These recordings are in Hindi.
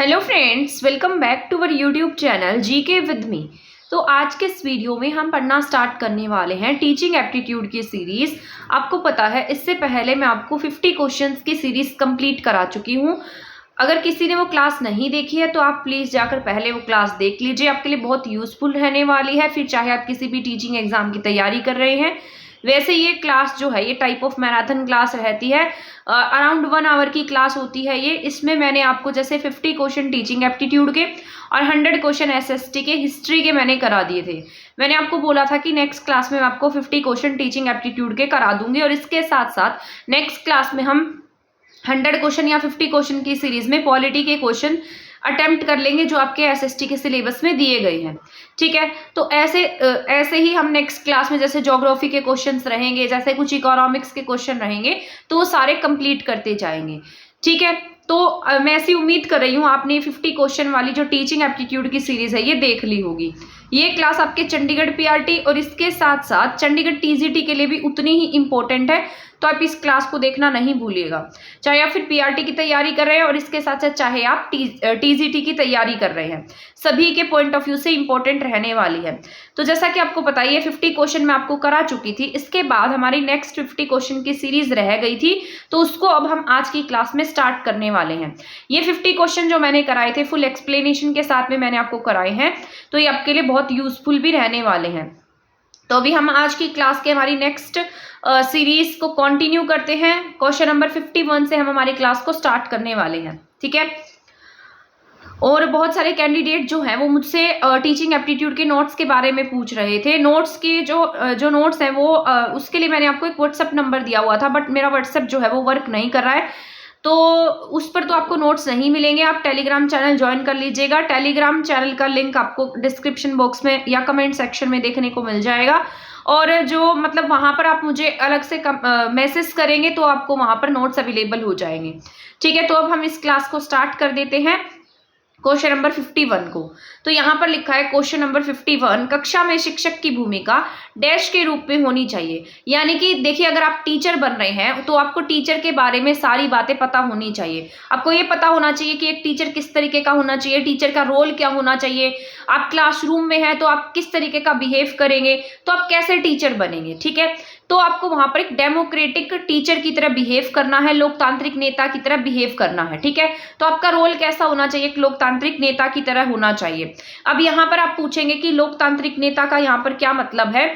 Hello friends, welcome back to our YouTube channel GK with me. तो आज के इस वीडियो में हम पढ़ना स्टार्ट करने वाले हैं टीचिंग एप्टीट्यूड की सीरीज। आपको पता है इससे पहले मैं आपको 50 क्वेश्चंस की सीरीज कंप्लीट करा चुकी हूँ। अगर किसी ने वो क्लास नहीं देखी है तो आप प्लीज़ जाकर पहले वो क्लास देख लीजिए, आपके लिए बहुत यूज़फुल रहने वाली है। फिर चाहे आप किसी भी टीचिंग एग्जाम की तैयारी कर रहे हैं, वैसे ये क्लास जो है ये टाइप ऑफ मैराथन क्लास रहती है। अराउंड 1 आवर की क्लास होती है ये। इसमें मैंने आपको जैसे 50 क्वेश्चन टीचिंग एप्टीट्यूड के और 100 क्वेश्चन एसएसटी के हिस्ट्री के मैंने करा दिए थे। मैंने आपको बोला था कि नेक्स्ट क्लास में मैं आपको 50 क्वेश्चन टीचिंग एप्टीट्यूड के करा दूंगी और इसके साथ साथ नेक्स्ट क्लास में हम 100 क्वेश्चन या 50 क्वेश्चन की सीरीज में पॉलिटी के क्वेश्चन अटेम्प्ट कर लेंगे जो आपके एसएसटी के सिलेबस में दिए गए हैं। ठीक है, तो ऐसे ही हम नेक्स्ट क्लास में जैसे ज्योग्राफी के क्वेश्चंस रहेंगे, जैसे कुछ इकोनॉमिक्स के क्वेश्चन रहेंगे, तो वो सारे कंप्लीट करते जाएंगे। ठीक है, तो मैं ऐसी उम्मीद कर रही हूँ आपने 50 क्वेश्चन वाली जो टीचिंग एप्टीट्यूड की सीरीज है ये देख ली होगी। ये क्लास आपके चंडीगढ़ पीआरटी और इसके साथ साथ चंडीगढ़ टीजीटी के लिए भी उतनी ही इम्पोर्टेंट है, तो आप इस क्लास को देखना नहीं भूलिएगा। चाहे आप फिर पीआरटी की तैयारी कर रहे हैं और इसके साथ साथ चाहे आप टीजीटी की तैयारी कर रहे हैं, सभी के पॉइंट ऑफ व्यू से इंपॉर्टेंट रहने वाली है। तो जैसा कि आपको पता है 50 क्वेश्चन मैं आपको करा चुकी थी, इसके बाद हमारी नेक्स्ट 50 क्वेश्चन की सीरीज रह गई थी, तो उसको अब हम आज की क्लास में स्टार्ट करने वाले हैं। ये 50 क्वेश्चन जो मैंने कराए थे फुल एक्सप्लेनेशन के साथ में मैंने आपको कराए हैं, तो ये आपके लिए बहुत यूजफुल भी रहने वाले हैं। तो अभी हम आज की क्लास के हमारी नेक्स्ट सीरीज को कंटिन्यू करते हैं। क्वेश्चन नंबर 51 से हम हमारी क्लास को स्टार्ट करने वाले हैं। ठीक है, और बहुत सारे कैंडिडेट जो हैं वो मुझसे टीचिंग एप्टीट्यूड के नोट्स के बारे में पूछ रहे थे। नोट्स की जो नोट्स हैं वो उसके लिए मैंने आपको एक व्हाट्सएप नंबर दिया हुआ था, बट मेरा व्हाट्सएप जो है वो वर्क नहीं कर रहा है, तो उस पर तो आपको नोट्स नहीं मिलेंगे। आप टेलीग्राम चैनल ज्वाइन कर लीजिएगा। टेलीग्राम चैनल का लिंक आपको डिस्क्रिप्शन बॉक्स में या कमेंट सेक्शन में देखने को मिल जाएगा, और जो मतलब वहाँ पर आप मुझे अलग से मैसेज करेंगे तो आपको वहाँ पर नोट्स अवेलेबल हो जाएंगे। ठीक है, तो अब हम इस क्लास को स्टार्ट कर देते हैं क्वेश्चन नंबर 51 को। तो यहाँ पर लिखा है क्वेश्चन नंबर 51, कक्षा में शिक्षक की भूमिका डैश के रूप में होनी चाहिए। यानी कि देखिए, अगर आप टीचर बन रहे हैं तो आपको टीचर के बारे में सारी बातें पता होनी चाहिए। आपको ये पता होना चाहिए कि एक टीचर किस तरीके का होना चाहिए, टीचर का रोल क्या होना चाहिए। आप क्लासरूम में हैं तो आप किस तरीके का बिहेव करेंगे, तो आप कैसे टीचर बनेंगे। ठीक है, तो आपको वहां पर एक डेमोक्रेटिक टीचर की तरह बिहेव करना है, लोकतांत्रिक नेता की तरह बिहेव करना है। ठीक है, तो आपका रोल कैसा होना चाहिए, एक लोकतांत्रिक नेता की तरह होना चाहिए। अब यहाँ पर आप पूछेंगे कि लोकतांत्रिक नेता का यहाँ पर क्या मतलब है,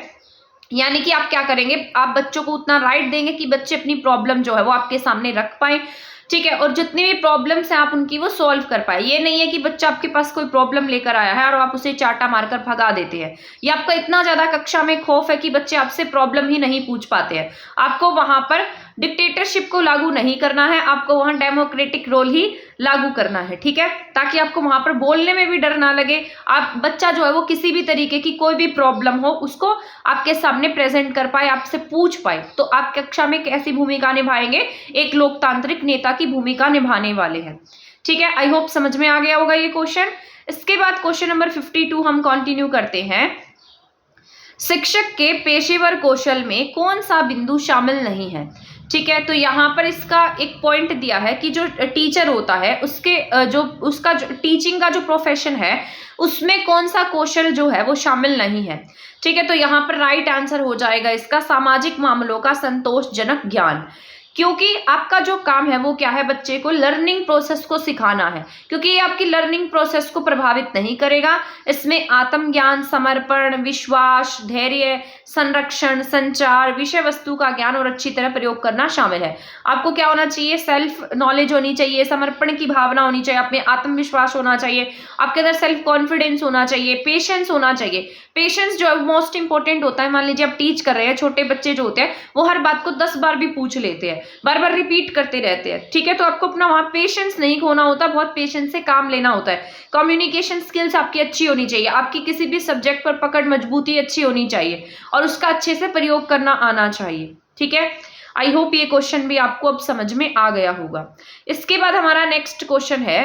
यानी कि आप क्या करेंगे, आप बच्चों को उतना राइट देंगे कि बच्चे अपनी प्रॉब्लम जो है वो आपके सामने रख पाए। ठीक है, और जितनी भी प्रॉब्लम्स हैं आप उनकी वो सॉल्व कर पाए। ये नहीं है कि बच्चा आपके पास कोई प्रॉब्लम लेकर आया है और आप उसे चाटा मारकर भगा देते हैं, या आपका इतना ज्यादा कक्षा में खौफ है कि बच्चे आपसे प्रॉब्लम ही नहीं पूछ पाते हैं। आपको वहां पर डिक्टेटरशिप को लागू नहीं करना है, आपको वहां डेमोक्रेटिक रोल ही लागू करना है। ठीक है, ताकि आपको वहां पर बोलने में भी डर ना लगे। आप बच्चा जो है वो किसी भी तरीके की कोई भी प्रॉब्लम हो उसको आपके सामने प्रेजेंट कर पाए, आपसे पूछ पाए। तो आप कक्षा में कैसी भूमिका निभाएंगे, एक लोकतांत्रिक नेता की भूमिका निभाने वाले हैं। ठीक है, आई होप समझ में आ गया होगा ये क्वेश्चन। इसके बाद क्वेश्चन नंबर 52 हम कंटिन्यू करते हैं। शिक्षक के पेशेवर कौशल में कौन सा बिंदु शामिल नहीं है। ठीक है, तो यहाँ पर इसका एक पॉइंट दिया है कि जो टीचर होता है उसके जो उसका जो टीचिंग का जो प्रोफेशन है उसमें कौन सा कौशल जो है वो शामिल नहीं है। ठीक है, तो यहाँ पर राइट आंसर हो जाएगा इसका सामाजिक मामलों का संतोषजनक ज्ञान, क्योंकि आपका जो काम है वो क्या है, बच्चे को लर्निंग प्रोसेस को सिखाना है, क्योंकि ये आपकी लर्निंग प्रोसेस को प्रभावित नहीं करेगा। इसमें आत्मज्ञान, समर्पण, विश्वास, धैर्य, संरक्षण, संचार, विषय वस्तु का ज्ञान और अच्छी तरह प्रयोग करना शामिल है। आपको क्या होना चाहिए, सेल्फ नॉलेज होनी चाहिए, समर्पण की भावना होनी चाहिए, आप में आत्मविश्वास होना चाहिए, आपके अंदर सेल्फ कॉन्फिडेंस होना चाहिए, पेशेंस होना चाहिए। पेशेंस जो है मोस्ट इंपॉर्टेंट होता है। मान लीजिए आप टीच कर रहे हैं, छोटे बच्चे जो होते हैं वो हर बात को 10 बार भी पूछ लेते हैं, बार बार रिपीट करते रहते हैं। ठीक है, तो आपको अपना वहां पेशेंस नहीं खोना होता, बहुत पेशेंस से काम लेना होता है। कम्युनिकेशन स्किल्स आपकी अच्छी होनी चाहिए, आपकी किसी भी सब्जेक्ट पर पकड़ मजबूती अच्छी होनी चाहिए और उसका अच्छे से प्रयोग करना आना चाहिए। ठीक है, आई होप ये क्वेश्चन भी आपको अब समझ में आ गया होगा। इसके बाद हमारा नेक्स्ट क्वेश्चन है,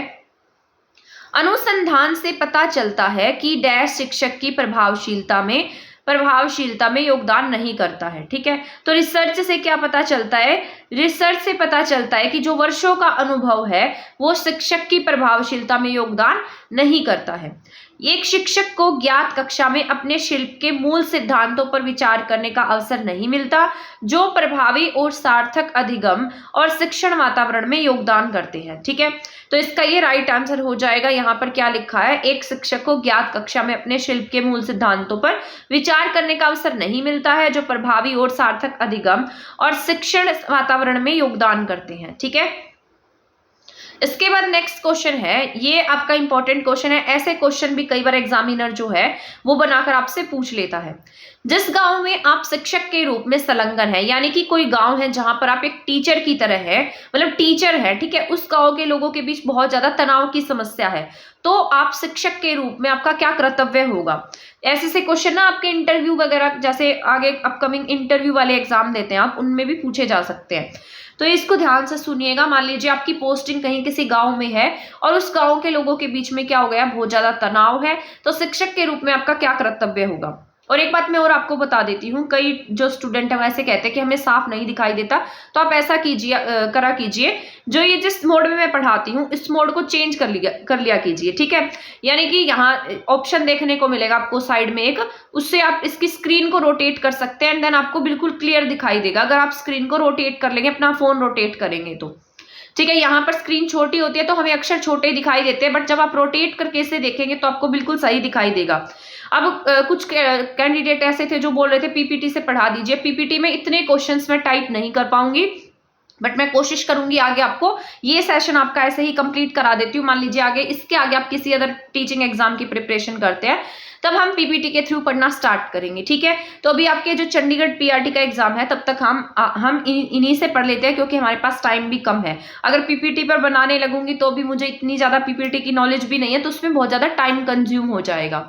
अनुसंधान से पता चलता है कि डैश शिक्षक की प्रभावशीलता में प्रभावशीलता में योगदान नहीं करता है। ठीक है, तो रिसर्च से क्या पता चलता है? रिसर्च से पता चलता है कि जो वर्षों का अनुभव है वो शिक्षक की प्रभावशीलता में योगदान नहीं करता है। एक शिक्षक को ज्ञात कक्षा में अपने शिल्प के मूल सिद्धांतों पर विचार करने का अवसर नहीं मिलता, जो प्रभावी और सार्थक अधिगम और शिक्षण वातावरण में योगदान करते हैं। ठीक है, तो इसका ये राइट आंसर हो जाएगा। यहाँ पर क्या लिखा है? एक शिक्षक को ज्ञात कक्षा में अपने शिल्प के मूल सिद्धांतों पर विचार करने का अवसर नहीं मिलता है, जो प्रभावी और सार्थक अधिगम और शिक्षण वातावरण में योगदान करते हैं। ठीक है, इसके बाद नेक्स्ट क्वेश्चन है, ये आपका इंपॉर्टेंट क्वेश्चन है। ऐसे क्वेश्चन भी कई बार एग्जामिनर जो है वो बनाकर आपसे पूछ लेता है। जिस गांव में आप शिक्षक के रूप में संलग्न है, यानी कि कोई गांव है जहां पर आप एक टीचर की तरह है, मतलब टीचर है, ठीक है, उस गांव के लोगों के बीच बहुत ज्यादा तनाव की समस्या है, तो आप शिक्षक के रूप में आपका क्या कर्तव्य होगा? ऐसे से क्वेश्चन ना आपके इंटरव्यू वगैरह, जैसे आगे अपकमिंग इंटरव्यू वाले एग्जाम देते हैं आप, उनमें भी पूछे जा सकते हैं। तो इसको ध्यान से सुनिएगा। मान लीजिए आपकी पोस्टिंग कहीं किसी गांव में है और उस गांव के लोगों के बीच में क्या हो गया? बहुत ज्यादा तनाव है, तो शिक्षक के रूप में आपका क्या कर्तव्य होगा? और एक बात मैं और आपको बता देती हूँ, कई जो स्टूडेंट है वैसे कहते हैं कि हमें साफ नहीं दिखाई देता, तो आप ऐसा कीजिए, करा कीजिए, जो ये जिस मोड में मैं पढ़ाती हूँ इस मोड को चेंज कर लिया कीजिए। ठीक है, यानी कि यहाँ ऑप्शन देखने को मिलेगा आपको साइड में एक, उससे आप इसकी स्क्रीन को रोटेट कर सकते हैं एंड देन आपको बिल्कुल क्लियर दिखाई देगा। अगर आप स्क्रीन को रोटेट कर लेंगे, अपना फोन रोटेट करेंगे तो ठीक है। यहाँ पर स्क्रीन छोटी होती है तो हमें अक्षर छोटे दिखाई देते हैं, बट जब आप रोटेट करके इसे देखेंगे तो आपको बिल्कुल सही दिखाई देगा। अब कुछ कैंडिडेट ऐसे थे जो बोल रहे थे पीपीटी से पढ़ा दीजिए। पीपीटी में इतने क्वेश्चंस मैं टाइप नहीं कर पाऊंगी, बट मैं कोशिश करूंगी आगे आपको ये सेशन आपका ऐसे ही कंप्लीट करा देती हूँ। मान लीजिए आगे इसके आगे आप किसी अदर टीचिंग एग्जाम की प्रिपरेशन करते हैं, तब हम पीपीटी के थ्रू पढ़ना स्टार्ट करेंगे। ठीक है, तो अभी आपके जो चंडीगढ़ पीआरटी का एग्जाम है तब तक हम इन्हीं से पढ़ लेते हैं, क्योंकि हमारे पास टाइम भी कम है। अगर पीपीटी पर बनाने लगूंगी तो भी मुझे इतनी ज्यादा पीपीटी की नॉलेज भी नहीं है, तो उसमें बहुत ज्यादा टाइम कंज्यूम हो जाएगा।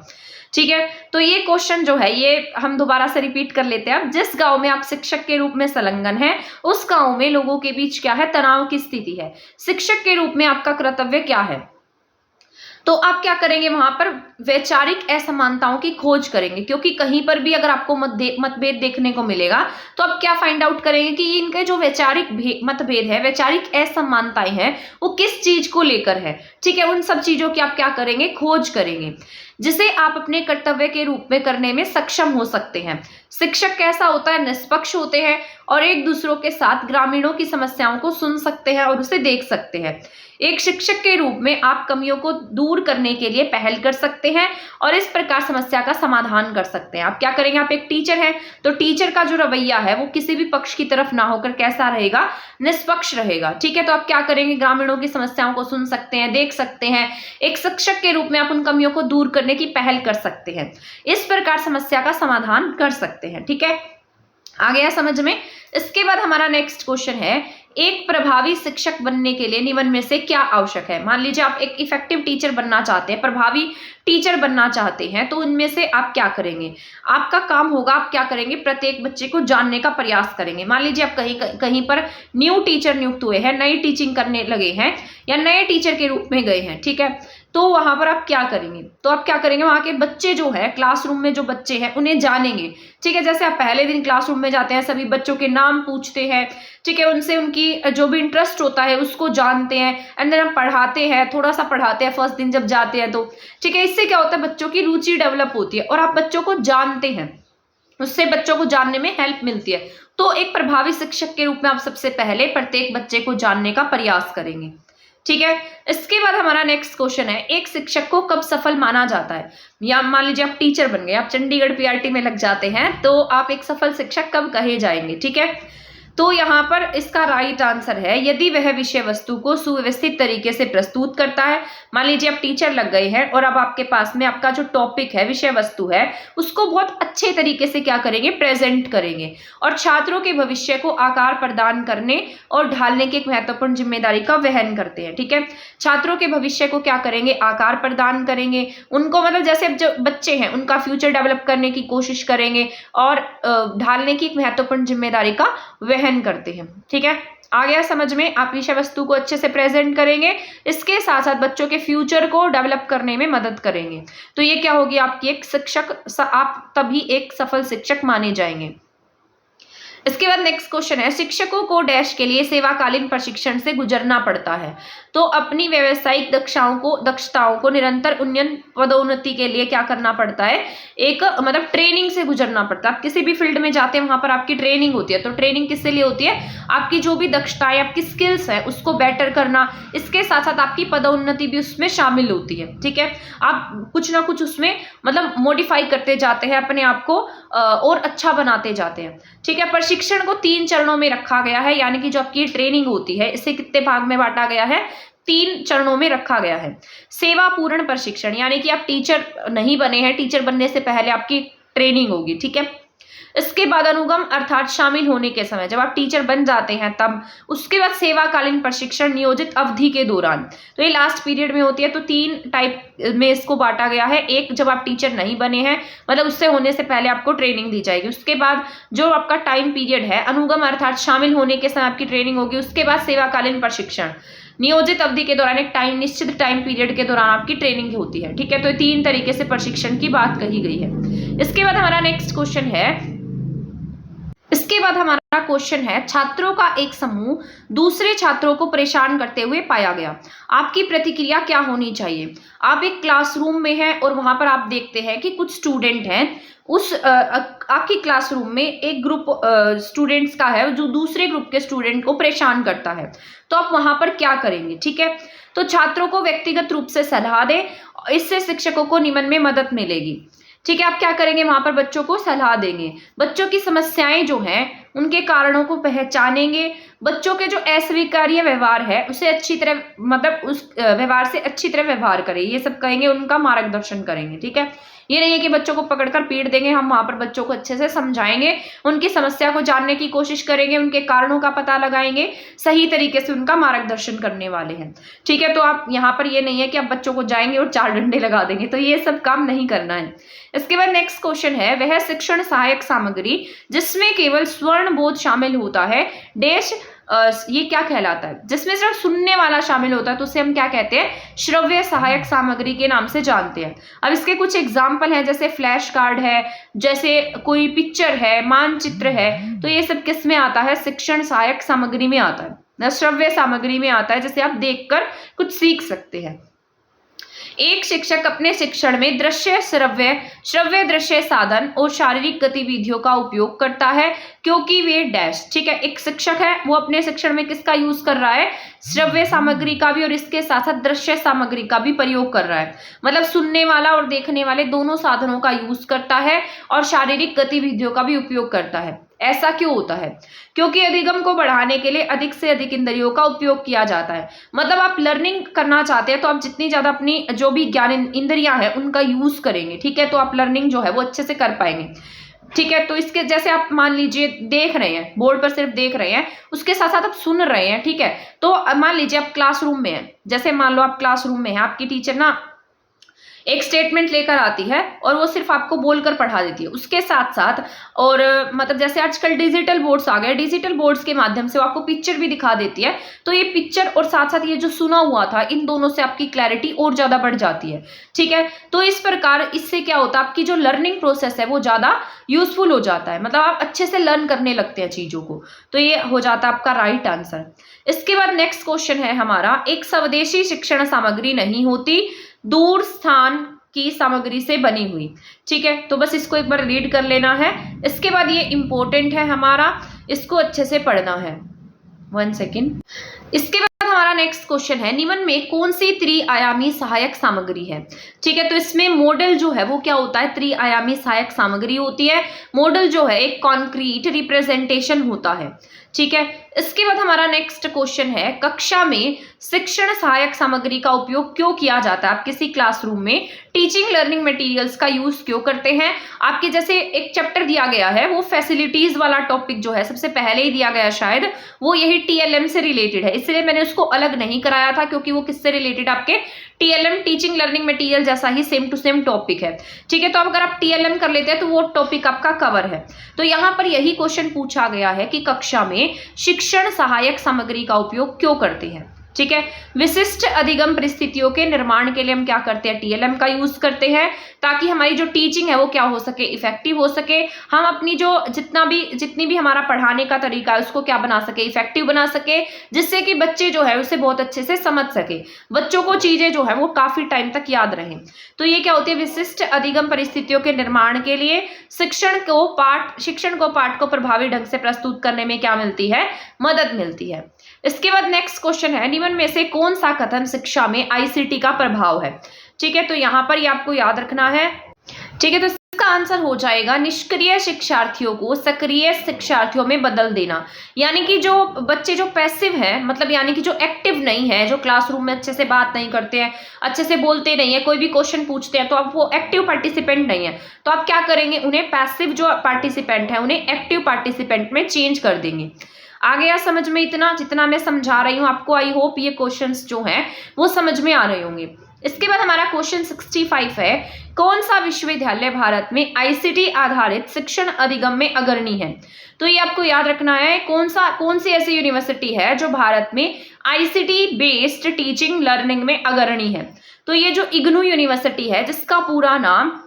ठीक है, तो ये क्वेश्चन जो है ये हम दोबारा से रिपीट कर लेते हैं। अब जिस गांव में आप शिक्षक के रूप में संलग्न हैं, उस गांव में लोगों के बीच क्या है? तनाव की स्थिति है। शिक्षक के रूप में आपका कर्तव्य क्या है? तो आप क्या करेंगे? वहां पर वैचारिक असमानताओं की खोज करेंगे, क्योंकि कहीं पर भी अगर आपको मतभेद देखने को मिलेगा तो आप क्या फाइंड आउट करेंगे कि इनके जो वैचारिक मतभेद है, वैचारिक असमानताएं हैं, वो किस चीज को लेकर है। ठीक है, उन सब चीजों की आप क्या करेंगे? खोज करेंगे, जिसे आप अपने कर्तव्य के रूप में करने में सक्षम हो सकते हैं। शिक्षक कैसा होता है? निष्पक्ष होते हैं और एक दूसरों के साथ ग्रामीणों की समस्याओं को सुन सकते हैं और उसे देख सकते हैं। एक शिक्षक के रूप में आप कमियों को दूर करने के लिए पहल कर सकते हैं और इस प्रकार समस्या का समाधान कर सकते हैं। आप क्या करेंगे? आप एक टीचर हैं तो टीचर का जो रवैया है वो किसी भी पक्ष की तरफ ना होकर कैसा रहेगा? निष्पक्ष रहेगा। ठीक है, तो आप क्या करेंगे? ग्रामीणों की समस्याओं को सुन सकते हैं, देख सकते हैं। एक शिक्षक के रूप में आप उन कमियों को दूर करने की पहल कर सकते हैं, इस प्रकार समस्या का समाधान कर सकते हैं। ठीक है, आ गया समझ में? इसके बाद हमारा नेक्स्ट क्वेश्चन है, एक प्रभावी शिक्षक बनने के लिए निम्न में से क्या आवश्यक है? मान लीजिए आप एक इफेक्टिव टीचर बनना चाहते हैं, प्रभावी टीचर बनना चाहते हैं, तो उनमें से आप क्या करेंगे? आपका काम होगा, आप क्या करेंगे? प्रत्येक बच्चे को जानने का प्रयास करेंगे। मान लीजिए आप कहीं पर न्यू टीचर नियुक्त हुए हैं, नई टीचिंग करने लगे हैं या नए टीचर के रूप में गए हैं, ठीक है, तो वहां पर आप क्या करेंगे? तो आप क्या करेंगे? वहां के बच्चे जो है, क्लासरूम में जो बच्चे हैं उन्हें जानेंगे। ठीक है, जैसे आप पहले दिन क्लासरूम में जाते हैं, सभी बच्चों के नाम पूछते हैं, ठीक है, उनसे उनकी जो भी इंटरेस्ट होता है उसको जानते हैं एंड देन हम पढ़ाते हैं, थोड़ा सा पढ़ाते हैं फर्स्ट दिन जब जाते हैं तो, ठीक है, इससे क्या होता है? बच्चों की रुचि डेवलप होती है और आप बच्चों को जानते हैं, उससे बच्चों को जानने में हेल्प मिलती है। तो एक प्रभावी शिक्षक के रूप में आप सबसे पहले प्रत्येक बच्चे को जानने का प्रयास करेंगे। ठीक है, इसके बाद हमारा नेक्स्ट क्वेश्चन है, एक शिक्षक को कब सफल माना जाता है? या मान लीजिए आप टीचर बन गए, आप चंडीगढ़ पीआरटी में लग जाते हैं, तो आप एक सफल शिक्षक कब कहे जाएंगे? ठीक है, तो यहाँ पर इसका राइट आंसर है, यदि वह विषय वस्तु को सुव्यवस्थित तरीके से प्रस्तुत करता है। मान लीजिए आप टीचर लग गए हैं और अब आपके पास में आपका जो टॉपिक है, विषय वस्तु है, उसको बहुत अच्छे तरीके से क्या करेंगे? प्रेजेंट करेंगे और छात्रों के भविष्य को आकार प्रदान करने और ढालने की एक महत्वपूर्ण जिम्मेदारी का वहन करते हैं। ठीक है, छात्रों के भविष्य को क्या करेंगे? आकार प्रदान करेंगे, उनको मतलब जैसे अब जो बच्चे हैं उनका फ्यूचर डेवलप करने की कोशिश करेंगे और ढालने की एक महत्वपूर्ण जिम्मेदारी का वहन करते हैं। ठीक है, आ गया समझ में? आप विषय वस्तु को अच्छे से प्रेजेंट करेंगे, इसके साथ साथ बच्चों के फ्यूचर को डेवलप करने में मदद करेंगे। तो ये क्या होगी आपकी एक शिक्षक, आप तभी एक सफल शिक्षक माने जाएंगे। इसके बाद नेक्स्ट क्वेश्चन है, शिक्षकों को डैश के लिए सेवाकालीन प्रशिक्षण से गुजरना पड़ता है। तो अपनी व्यावसायिक दक्षताओं को निरंतर उन्नयन पदोन्नति के लिए क्या करना पड़ता है, एक मतलब ट्रेनिंग से गुजरना पड़ता है। आप किसी भी फील्ड में जाते हैं वहां पर आपकी ट्रेनिंग होती है। तो ट्रेनिंग किससे लिए होती है, आपकी जो भी दक्षताएं, आपकी स्किल्स है उसको बेटर करना, इसके साथ साथ आपकी पदोन्नति भी उसमें शामिल होती है। ठीक है, आप कुछ ना कुछ उसमें मतलब मॉडिफाई करते जाते हैं, अपने आप को और अच्छा बनाते जाते हैं। ठीक है, प्रशिक्षण को 3 चरणों में रखा गया है, यानी कि जो आपकी ट्रेनिंग होती है इसे कितने भाग में बांटा गया है, 3 चरणों में रखा गया है। सेवा पूर्ण प्रशिक्षण, यानी कि आप टीचर नहीं बने हैं, टीचर बनने से पहले आपकी ट्रेनिंग होगी। ठीक है, इसके बाद अनुगम अर्थात शामिल होने के समय, जब आप टीचर बन जाते हैं तब। उसके बाद सेवाकालीन प्रशिक्षण नियोजित अवधि के दौरान, तो ये लास्ट पीरियड में होती है। तो 3 टाइप में इसको बांटा गया है। एक, जब आप टीचर नहीं बने हैं, मतलब उससे होने से पहले आपको ट्रेनिंग दी जाएगी। उसके बाद जो आपका टाइम पीरियड है, अनुगम अर्थात शामिल होने के समय आपकी ट्रेनिंग होगी। उसके बाद सेवाकालीन प्रशिक्षण नियोजित अवधि के दौरान, एक टाइम निश्चित टाइम पीरियड के दौरान आपकी ट्रेनिंग होती है। ठीक है, तो 3 तरीके से प्रशिक्षण की बात कही गई है। इसके बाद हमारा नेक्स्ट क्वेश्चन है, छात्रों का एक समूह दूसरे छात्रों को परेशान करते हुए पाया गया, आपकी प्रतिक्रिया क्या होनी चाहिए। आप एक क्लासरूम में हैं और वहां पर आप देखते हैं कि कुछ स्टूडेंट हैं, उस आपकी क्लासरूम में एक ग्रुप स्टूडेंट्स का है जो दूसरे ग्रुप के स्टूडेंट को परेशान करता है, तो आप वहां पर क्या करेंगे। ठीक है, तो छात्रों को व्यक्तिगत रूप से सलाह दें, इससे शिक्षकों को नियमन में मदद मिलेगी। ठीक है, आप क्या करेंगे, वहां पर बच्चों को सलाह देंगे, बच्चों की समस्याएं जो हैं उनके कारणों को पहचानेंगे, बच्चों के जो अस्वीकार्य व्यवहार है उसे अच्छी तरह मतलब उस व्यवहार से अच्छी तरह व्यवहार करें, ये सब कहेंगे, उनका मार्गदर्शन करेंगे। ठीक है, ये नहीं है कि बच्चों को पकड़कर पीट देंगे, हम वहां पर बच्चों को अच्छे से समझाएंगे, उनकी समस्या को जानने की कोशिश करेंगे, उनके कारणों का पता लगाएंगे, सही तरीके से उनका मार्गदर्शन करने वाले हैं। ठीक है, तो आप यहाँ पर ये नहीं है कि आप बच्चों को जाएंगे और 4 डंडे लगा देंगे, तो ये सब काम नहीं करना है। इसके बाद नेक्स्ट क्वेश्चन है, वह शिक्षण सहायक सामग्री जिसमें केवल स्वर्ण बोध शामिल होता है डैश, ये क्या कहलाता है, जिसमें सिर्फ सुनने वाला शामिल होता है, तो उसे हम क्या कहते हैं, श्रव्य सहायक सामग्री के नाम से जानते हैं। अब इसके कुछ एग्जाम्पल हैं, जैसे फ्लैश कार्ड है, जैसे कोई पिक्चर है, मानचित्र है, तो ये सब किस में आता है, शिक्षण सहायक सामग्री में आता है, श्रव्य सामग्री में आता है, जिसे आप देखकर कुछ सीख सकते हैं। एक शिक्षक अपने शिक्षण में दृश्य श्रव्य दृश्य साधन और शारीरिक गतिविधियों का उपयोग करता है, क्योंकि वे डैश। ठीक है, एक शिक्षक है वो अपने शिक्षण में किसका यूज कर रहा है, श्रव्य सामग्री का भी और इसके साथ साथ दृश्य सामग्री का भी प्रयोग कर रहा है, मतलब सुनने वाला और देखने वाले दोनों साधनों का यूज करता है और शारीरिक गतिविधियों का भी उपयोग करता है। ऐसा क्यों होता है, क्योंकि अधिगम को बढ़ाने के लिए अधिक से अधिक इंद्रियों का उपयोग किया जाता है। मतलब आप लर्निंग करना चाहते हैं तो आप जितनी ज्यादा अपनी जो भी ज्ञान इंद्रियां हैं उनका यूज करेंगे। ठीक है, तो आप लर्निंग जो है वो अच्छे से कर पाएंगे। ठीक है, तो इसके जैसे आप मान लीजिए देख रहे हैं, बोर्ड पर सिर्फ देख रहे हैं, उसके साथ साथ आप सुन रहे हैं। ठीक है, तो मान लीजिए आप क्लासरूम में हैं, जैसे मान लो आप क्लासरूम में हैं, आपकी टीचर ना एक स्टेटमेंट लेकर आती है और वो सिर्फ आपको बोलकर पढ़ा देती है, उसके साथ साथ और मतलब जैसे आजकल डिजिटल बोर्ड्स आ गए, डिजिटल बोर्ड्स के माध्यम से वो आपको पिक्चर भी दिखा देती है, तो ये पिक्चर और साथ साथ ये जो सुना हुआ था, इन दोनों से आपकी क्लैरिटी और ज्यादा बढ़ जाती है। ठीक है, तो इस प्रकार इससे क्या होता है, आपकी जो लर्निंग प्रोसेस है वो ज्यादा यूजफुल हो जाता है, मतलब आप अच्छे से लर्न करने लगते हैं चीजों को। तो ये हो जाता है आपका राइट आंसर। इसके बाद नेक्स्ट क्वेश्चन है हमारा, एक स्वदेशी शिक्षण सामग्री नहीं होती, दूर स्थान की सामग्री से बनी हुई। ठीक है, तो बस इसको एक बार रीड कर लेना है। इसके बाद ये इंपॉर्टेंट है हमारा, इसको अच्छे से पढ़ना है। 1 सेकेंड। इसके बाद हमारा नेक्स्ट क्वेश्चन है, निम्न में कौन सी त्रिआयामी सहायक सामग्री है। ठीक है, तो इसमें मॉडल जो है वो क्या होता है, त्रिआयामी सहायक सामग्री होती है। मॉडल जो है एक कॉन्क्रीट रिप्रेजेंटेशन होता है। ठीक है, इसके बाद हमारा नेक्स्ट क्वेश्चन है, कक्षा में शिक्षण सहायक सामग्री का उपयोग क्यों किया जाता है? आप किसी क्लासरूम में टीचिंग लर्निंग मटेरियल्स का यूज क्यों करते हैं? आपके जैसे एक चैप्टर दिया गया है, वो फैसिलिटीज वाला टॉपिक जो है सबसे पहले ही दिया गया, शायद वो यही टीएलएम से रिलेटेड है, इसलिए मैंने उसको अलग नहीं कराया था, क्योंकि वो किससे रिलेटेड, आपके टीएलएम टीचिंग लर्निंग मटेरियल जैसा ही सेम टू सेम टॉपिक है। ठीक है, तो अगर आप टीएलएम कर लेते हैं तो वो टॉपिक आपका कवर है। तो यहाँ पर यही क्वेश्चन पूछा गया है कि कक्षा में शिक्षण सहायक सामग्री का उपयोग क्यों करते हैं। ठीक है, विशिष्ट अधिगम परिस्थितियों के निर्माण के लिए हम क्या करते हैं, टीएलएम का यूज करते हैं, ताकि हमारी जो टीचिंग है वो क्या हो सके, इफेक्टिव हो सके। हम अपनी जो जितनी भी हमारा पढ़ाने का तरीका है उसको क्या बना सके, इफेक्टिव बना सके, जिससे कि बच्चे जो है उसे बहुत अच्छे से समझ सके, बच्चों को चीजें जो है वो काफी टाइम तक याद रहें। तो ये क्या होती है, विशिष्ट अधिगम परिस्थितियों के निर्माण के लिए शिक्षण को पाठ को प्रभावी ढंग से प्रस्तुत करने में क्या मिलती है, मदद मिलती है। इसके बाद नेक्स्ट क्वेश्चन है, निम्न में से कौन सा कथन शिक्षा में आईसीटी का प्रभाव है। ठीक है, तो यहाँ पर ये आपको याद रखना है। ठीक है, तो इसका आंसर हो जाएगा निष्क्रिय शिक्षार्थियों को सक्रिय शिक्षार्थियों में बदल देना। यानी कि जो बच्चे जो पैसिव है, मतलब यानी कि जो एक्टिव नहीं है, जो क्लासरूम में अच्छे से बात नहीं करते हैं, अच्छे से बोलते नहीं है, कोई भी क्वेश्चन पूछते हैं तो अब वो एक्टिव पार्टिसिपेंट नहीं है, तो आप क्या करेंगे, उन्हें पैसिव जो पार्टिसिपेंट है उन्हें एक्टिव पार्टिसिपेंट में चेंज कर देंगे। आ गया समझ में इतना जितना मैं समझा रही हूँ आपको? आई होप ये क्वेश्चंस जो हैं वो समझ में आ रहे होंगे। इसके बाद हमारा क्वेश्चन 65 है, कौन सा विश्वविद्यालय भारत में आईसीटी आधारित शिक्षण अधिगम में अग्रणी है। तो ये आपको याद रखना है, कौन सी ऐसी यूनिवर्सिटी है जो भारत में आईसीटी बेस्ड टीचिंग लर्निंग में अग्रणी है। तो ये जो इग्नू यूनिवर्सिटी है, जिसका पूरा नाम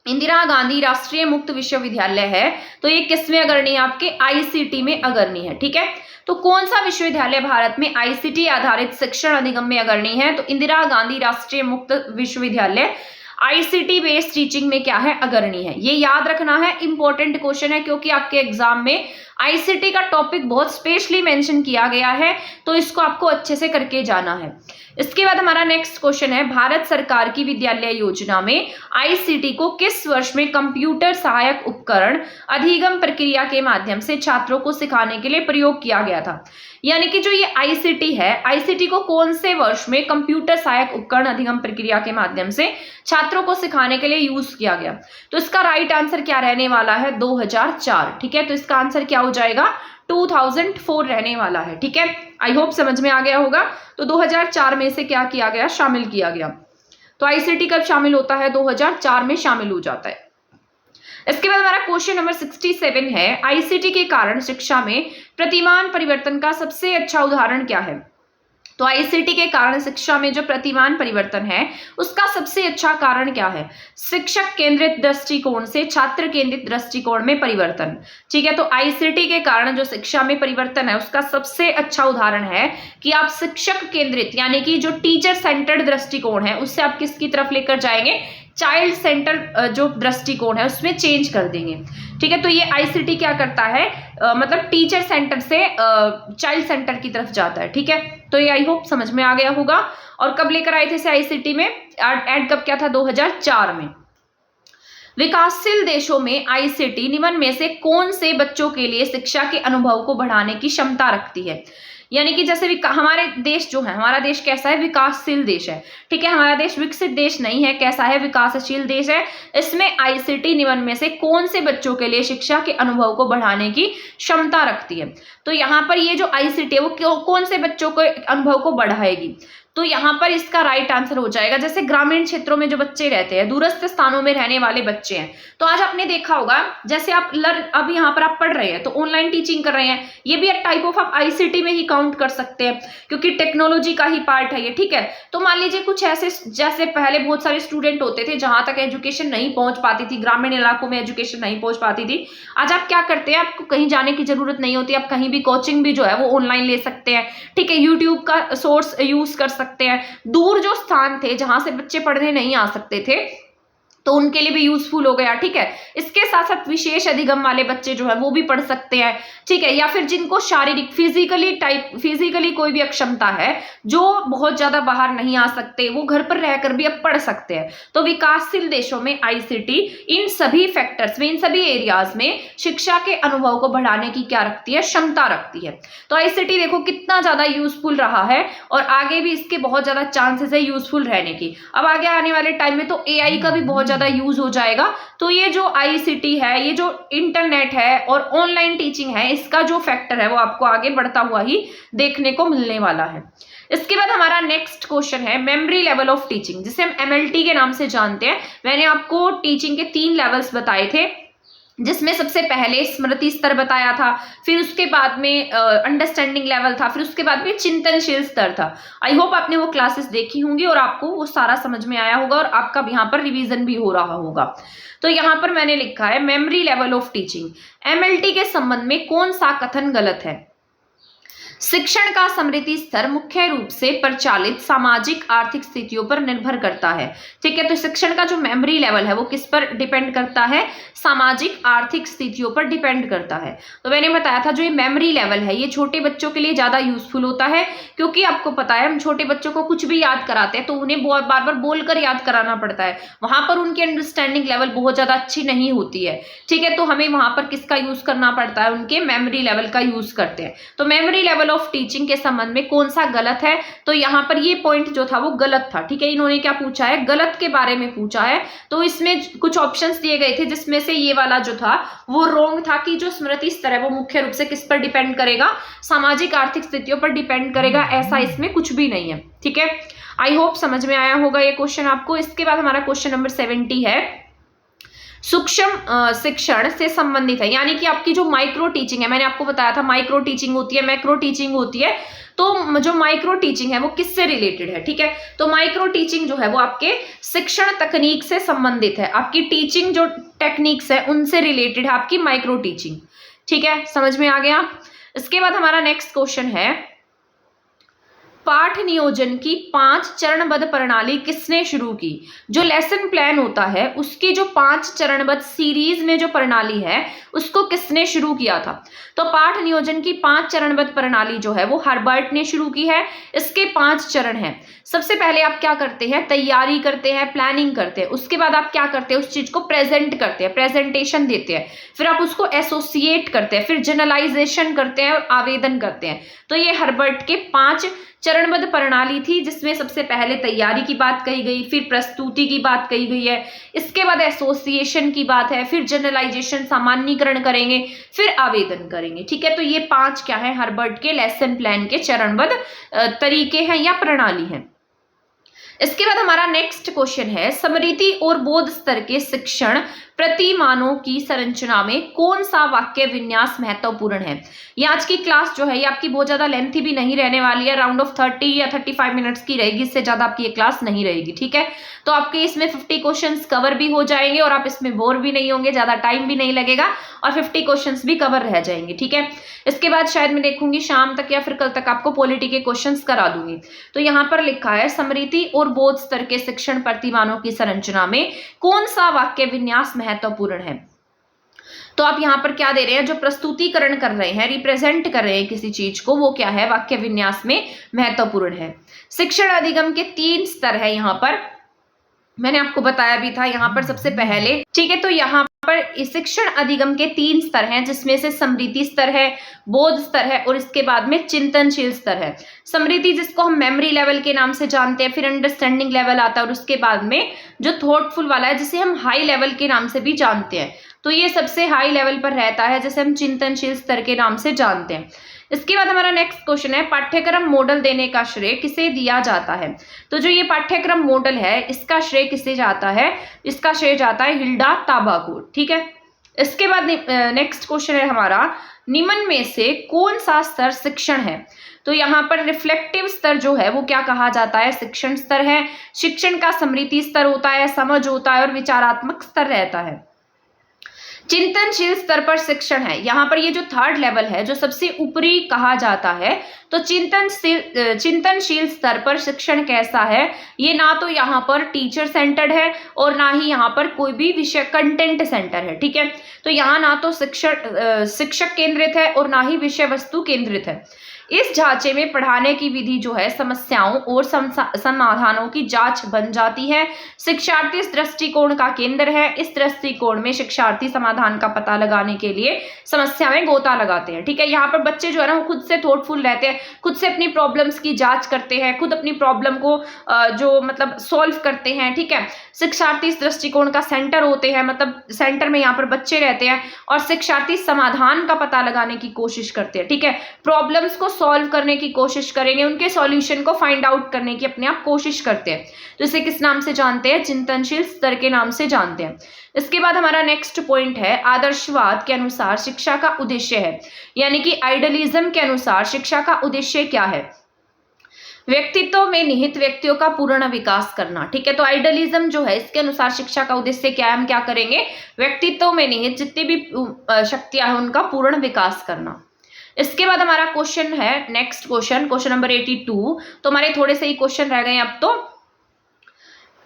इंदिरा गांधी राष्ट्रीय मुक्त विश्वविद्यालय है, तो ये किसमें अग्रणी है, आपके आईसीटी में अग्रणी है। ठीक है, तो कौन सा विश्वविद्यालय भारत में आईसीटी आधारित शिक्षण अधिगम में अग्रणी है, तो इंदिरा गांधी राष्ट्रीय मुक्त विश्वविद्यालय आईसीटी बेस्ड टीचिंग में क्या है, अग्रणी है। ये याद रखना है, इंपॉर्टेंट क्वेश्चन है, क्योंकि आपके एग्जाम में आईसीटी का टॉपिक बहुत स्पेशली मेंशन किया गया है, तो इसको आपको अच्छे से करके जाना है। इसके बाद हमारा नेक्स्ट क्वेश्चन है, भारत सरकार की विद्यालय योजना में आईसीटी को किस वर्ष में कंप्यूटर सहायक उपकरण अधिगम प्रक्रिया के माध्यम से छात्रों को सिखाने के लिए प्रयोग किया गया था। यानी कि जो ये आईसीटी है, आईसीटी को कौन से वर्ष में कंप्यूटर सहायक उपकरण अधिगम प्रक्रिया के माध्यम से छात्रों को सिखाने के लिए यूज किया गया। तो इसका राइट आंसर क्या रहने वाला है, 2004। ठीक है, तो इसका आंसर क्या हो जाएगा, 2004 रहने वाला है। ठीक है, आई होप समझ में आ गया होगा। तो 2004 में से क्या किया गया, शामिल किया गया। तो आईसीटी कब शामिल होता है, 2004 में शामिल हो जाता है। इसके बाद हमारा क्वेश्चन नंबर 67 है, आईसीटी के कारण शिक्षा में प्रतिमान परिवर्तन का सबसे अच्छा उदाहरण क्या है। तो आईसीटी के कारण शिक्षा में जो प्रतिमान परिवर्तन है उसका सबसे अच्छा कारण क्या है, शिक्षक केंद्रित दृष्टिकोण से छात्र केंद्रित दृष्टिकोण में परिवर्तन। ठीक है, तो आईसीटी के कारण जो शिक्षा में परिवर्तन है उसका सबसे अच्छा उदाहरण है कि आप शिक्षक केंद्रित यानी कि जो टीचर सेंटर्ड दृष्टिकोण है उससे आप किसकी तरफ लेकर जाएंगे, चाइल्ड सेंटर जो दृष्टिकोण है उसमें चेंज कर देंगे। ठीक है, तो ये आईसीटी क्या करता है, मतलब टीचर सेंटर से चाइल्ड सेंटर की तरफ जाता है। ठीक है, तो ये आई होप समझ में आ गया होगा। और कब लेकर आए थे इसे आईसीटी में, एड कब क्या था, 2004 में। विकासशील देशों में आईसीटी निम्न में से कौन से बच्चों के लिए शिक्षा के अनुभव को बढ़ाने की क्षमता रखती है। यानी कि जैसे हमारे देश जो है, हमारा देश कैसा है, विकासशील देश है। ठीक है, हमारा देश विकसित देश नहीं है, कैसा है, विकासशील देश है। इसमें आईसीटी निम्न में से कौन से बच्चों के लिए शिक्षा के अनुभव को बढ़ाने की क्षमता रखती है। तो यहाँ पर ये जो आईसीटी है वो कौन से बच्चों के अनुभव को बढ़ाएगी। तो यहाँ पर इसका राइट आंसर हो जाएगा, जैसे ग्रामीण क्षेत्रों में जो बच्चे रहते हैं, दूरस्थ स्थानों में रहने वाले बच्चे हैं। तो आज आपने देखा होगा, जैसे आप अब यहाँ पर आप पढ़ रहे हैं तो ऑनलाइन टीचिंग कर रहे हैं, ये भी एक टाइप ऑफ आप आईसीटी में ही काउंट कर सकते हैं, क्योंकि टेक्नोलॉजी का ही पार्ट है ये। ठीक है, तो मान लीजिए कुछ ऐसे, जैसे पहले बहुत सारे स्टूडेंट होते थे जहां तक एजुकेशन नहीं पहुंच पाती थी, ग्रामीण इलाकों में एजुकेशन नहीं पहुंच पाती थी। आज आप क्या करते हैं, आपको कहीं जाने की जरूरत नहीं होती, आप कहीं भी कोचिंग भी जो है वो ऑनलाइन ले सकते हैं। ठीक है, यूट्यूब का सोर्स यूज कर सकते हैं। दूर जो स्थान थे जहां से बच्चे पढ़ने नहीं आ सकते थे, तो उनके लिए भी यूजफुल हो गया। ठीक है, इसके साथ साथ विशेष अधिगम वाले बच्चे जो है वो भी पढ़ सकते हैं। ठीक है, या फिर जिनको शारीरिक फिजिकली कोई भी अक्षमता है, जो बहुत ज्यादा बाहर नहीं आ सकते, वो घर पर रहकर भी अब पढ़ सकते हैं। तो विकासशील देशों में आईसीटी इन सभी फैक्टर्स में, इन सभी एरियाज में शिक्षा के अनुभव को बढ़ाने की क्या रखती है, क्षमता रखती है। तो आईसीटी देखो कितना ज्यादा यूजफुल रहा है और आगे भी इसके बहुत ज्यादा चांसेस है यूजफुल रहने की। अब आगे आने वाले टाइम में तो एआई का भी बहुत ज्यादा यूज हो जाएगा। तो ये जो आईसीटी है, ये जो इंटरनेट है और ऑनलाइन टीचिंग है, इसका जो फैक्टर है वो आपको आगे बढ़ता हुआ ही देखने को मिलने वाला है। इसके बाद हमारा नेक्स्ट क्वेश्चन है मेमोरी लेवल ऑफ टीचिंग, जिसे हम एमएलटी के नाम से जानते हैं। मैंने आपको टीचिंग के 3 लेवल्स बताए थे, जिसमें सबसे पहले स्मृति स्तर बताया था, फिर उसके बाद में अंडरस्टैंडिंग लेवल था, फिर उसके बाद में चिंतनशील स्तर था। आई होप आपने वो क्लासेस देखी होंगी और आपको वो सारा समझ में आया होगा और आपका यहाँ पर रिवीजन भी हो रहा होगा। तो यहाँ पर मैंने लिखा है memory level of teaching. MLT के संबंध में कौन सा कथन गलत है? शिक्षण का स्मृति स्तर मुख्य रूप से प्रचलित सामाजिक आर्थिक स्थितियों पर निर्भर करता है। ठीक है, तो शिक्षण का जो मेमोरी लेवल है वो किस पर डिपेंड करता है? सामाजिक आर्थिक स्थितियों पर डिपेंड करता है। तो मैंने बताया था जो ये मेमोरी लेवल है ये छोटे बच्चों के लिए ज्यादा यूजफुल होता है, क्योंकि आपको पता है हम छोटे बच्चों को कुछ भी याद कराते हैं तो उन्हें बहुत बार बार बोलकर याद कराना पड़ता है, वहां पर उनकी अंडरस्टैंडिंग लेवल बहुत ज्यादा अच्छी नहीं होती है। ठीक है, तो हमें वहां पर किसका यूज करना पड़ता है? उनके मेमोरी लेवल का यूज करते हैं। तो मेमोरी लेवल ऑफ टीचिंग के संबंध में कौन सा गलत है? तो यहाँ पर ये पॉइंट जो था वो गलत था। ठीक है, इन्होंने क्या पूछा है? गलत के बारे में पूछा है। तो इसमें कुछ ऑप्शंस दिए गए थे, जिसमें से ये वाला जो था वो रॉन्ग था कि जो स्मृति स्तर है वो मुख्य रूप से किस पर डिपेंड करेगा? सामाजिक आर्थिक स्थितियों पर डिपेंड करेगा। ऐसा इसमें कुछ भी नहीं है। ठीक है, आई होप समझ में आया होगा ये क्वेश्चन आपको। इसके बाद हमारा क्वेश्चन नंबर 70 है सूक्ष्म शिक्षण से संबंधित है, यानी कि आपकी जो माइक्रो टीचिंग है, मैंने आपको बताया था माइक्रो टीचिंग होती है, मैक्रो टीचिंग होती है। तो जो माइक्रो टीचिंग है वो किससे रिलेटेड है? ठीक है, तो माइक्रो टीचिंग जो है वो आपके शिक्षण तकनीक से संबंधित है। आपकी टीचिंग जो टेक्निक्स है उनसे रिलेटेड है आपकी माइक्रो टीचिंग। ठीक है, समझ में आ गया। इसके बाद हमारा नेक्स्ट क्वेश्चन है पाठ नियोजन की 5 चरणबद्ध प्रणाली किसने शुरू की? जो लेसन प्लान होता है उसकी जो 5 चरणबद्ध सीरीज में जो प्रणाली है उसको किसने शुरू किया था? तो पाठ नियोजन की 5 चरणबद्ध प्रणाली जो है वो हर्बर्ट ने शुरू की है। इसके 5 चरण हैं। सबसे पहले आप क्या करते हैं? तैयारी करते हैं, प्लानिंग करते हैं। उसके बाद आप क्या करते हैं? उस चीज को प्रेजेंट करते हैं, प्रेजेंटेशन देते हैं। फिर आप उसको एसोसिएट करते हैं, फिर जनरलाइजेशन करते हैं और आवेदन करते हैं। तो ये हर्बर्ट के 5 चरणबद्ध प्रणाली थी, जिसमें सबसे पहले तैयारी की बात कही गई, फिर प्रस्तुति की बात कही गई है, इसके बाद एसोसिएशन की बात है, फिर जनरलाइजेशन सामान्यीकरण करेंगे, फिर आवेदन करेंगे। ठीक है, तो ये 5 क्या है? हर्बर्ट के लेसन प्लान के चरणबद्ध तरीके हैं या प्रणाली हैं। इसके बाद हमारा नेक्स्ट क्वेश्चन है स्मृति और बोध स्तर के शिक्षण प्रतिमानों की संरचना में कौन सा वाक्य विन्यास महत्वपूर्ण है? ये आज की क्लास जो है ये आपकी बहुत ज्यादा लेंथी भी नहीं रहने वाली है, राउंड ऑफ 30 या 35 मिनट्स की रहेगी, इससे ज्यादा आपकी ये क्लास नहीं रहेगी। ठीक है, तो आपके इसमें 50 क्वेश्चंस कवर भी हो जाएंगे और आप इसमें बोर भी नहीं होंगे, ज्यादा टाइम भी नहीं लगेगा और 50 क्वेश्चंस भी कवर रह जाएंगे। ठीक है, इसके बाद शायद मैं देखूंगी शाम तक या फिर कल तक आपको पॉलिटी के क्वेश्चंस करा दूंगी। तो यहाँ पर लिखा है स्मृति और बोध स्तर के शिक्षण प्रतिमानों की संरचना में कौन सा वाक्य विन्यास महत्वपूर्ण है? तो आप यहाँ पर क्या दे रहे हैं? जो प्रस्तुतिकरण कर रहे हैं, रिप्रेजेंट कर रहे हैं किसी चीज को, वो क्या है? वाक्य विन्यास में महत्वपूर्ण है। शिक्षण अधिगम के 3 स्तर है। यहाँ पर मैंने आपको बताया भी था यहाँ पर सबसे पहले। ठीक है, तो यहाँ पर शिक्षण अधिगम के 3 स्तर हैं, जिसमें से स्मृति स्तर है, बोध स्तर है और इसके बाद में चिंतनशील स्तर है। स्मृति जिसको हम मेमोरी लेवल के नाम से जानते हैं, फिर अंडरस्टैंडिंग लेवल आता है और उसके बाद में जो थॉटफुल वाला है जिसे हम हाई लेवल के नाम से भी जानते हैं। तो ये सबसे हाई लेवल पर रहता है, जिसे हम चिंतनशील स्तर के नाम से जानते हैं। इसके बाद हमारा नेक्स्ट क्वेश्चन है पाठ्यक्रम मॉडल देने का श्रेय किसे दिया जाता है? तो जो ये पाठ्यक्रम मॉडल है इसका श्रेय किसे जाता है? इसका श्रेय जाता है हिल्डा ताबा को। ठीक है, इसके बाद नेक्स्ट क्वेश्चन है हमारा निम्न में से कौन सा स्तर शिक्षण है? तो यहाँ पर रिफ्लेक्टिव स्तर जो है वो क्या कहा जाता है? शिक्षण स्तर है। शिक्षण का स्मृति स्तर होता है, समझ होता है और विचारात्मक स्तर रहता है। चिंतनशील स्तर पर शिक्षण है, यहाँ पर ये जो थर्ड लेवल है जो सबसे ऊपरी कहा जाता है, तो चिंतनशील स्तर पर शिक्षण कैसा है, ये ना तो यहाँ पर टीचर सेंटर्ड है और ना ही यहाँ पर कोई भी विषय कंटेंट सेंटर है। ठीक है, तो यहाँ ना तो शिक्षक केंद्रित है और ना ही विषय वस्तु केंद्रित है। इस ढांचे में पढ़ाने की विधि जो है समस्याओं और समाधानों की जांच बन जाती है। शिक्षार्थी इस दृष्टिकोण का केंद्र है। इस दृष्टिकोण में शिक्षार्थी समाधान का पता लगाने के लिए समस्या में गोता लगाते हैं। ठीक है, यहाँ पर बच्चे जो है ना वो खुद से थॉटफुल रहते हैं, खुद से अपनी प्रॉब्लम्स की जांच करते हैं, खुद अपनी प्रॉब्लम को जो मतलब सॉल्व करते हैं। ठीक है, शिक्षार्थी इस दृष्टिकोण का सेंटर होते हैं, मतलब सेंटर में यहाँ पर बच्चे रहते हैं और शिक्षार्थी समाधान का पता लगाने की कोशिश करते हैं। ठीक है, प्रॉब्लम्स को सॉल्व करने की कोशिश करेंगे, उनके सॉल्यूशन को फाइंड आउट करने की अपने आप कोशिश करते हैं। तो इसे किस नाम से जानते हैं, चिंतनशील स्तर के नाम से जानते हैं। इसके बाद हमारा नेक्स्ट पॉइंट है आदर्शवाद के अनुसार शिक्षा का उद्देश्य है, यानी कि आइडियलिज्म के अनुसार शिक्षा का उद्देश्य क्या है, व्यक्तित्व में निहित व्यक्तियों का पूर्ण विकास करना। ठीक है, तो आइडियलिज्म जो है इसके अनुसार शिक्षा का उद्देश्य क्या है, हम क्या करेंगे, व्यक्तित्व में निहित जितनी भी शक्तियां हैं उनका पूर्ण विकास करना। इसके बाद हमारा क्वेश्चन है नेक्स्ट क्वेश्चन नंबर 82। तो हमारे थोड़े से ही क्वेश्चन रह गए अब। तो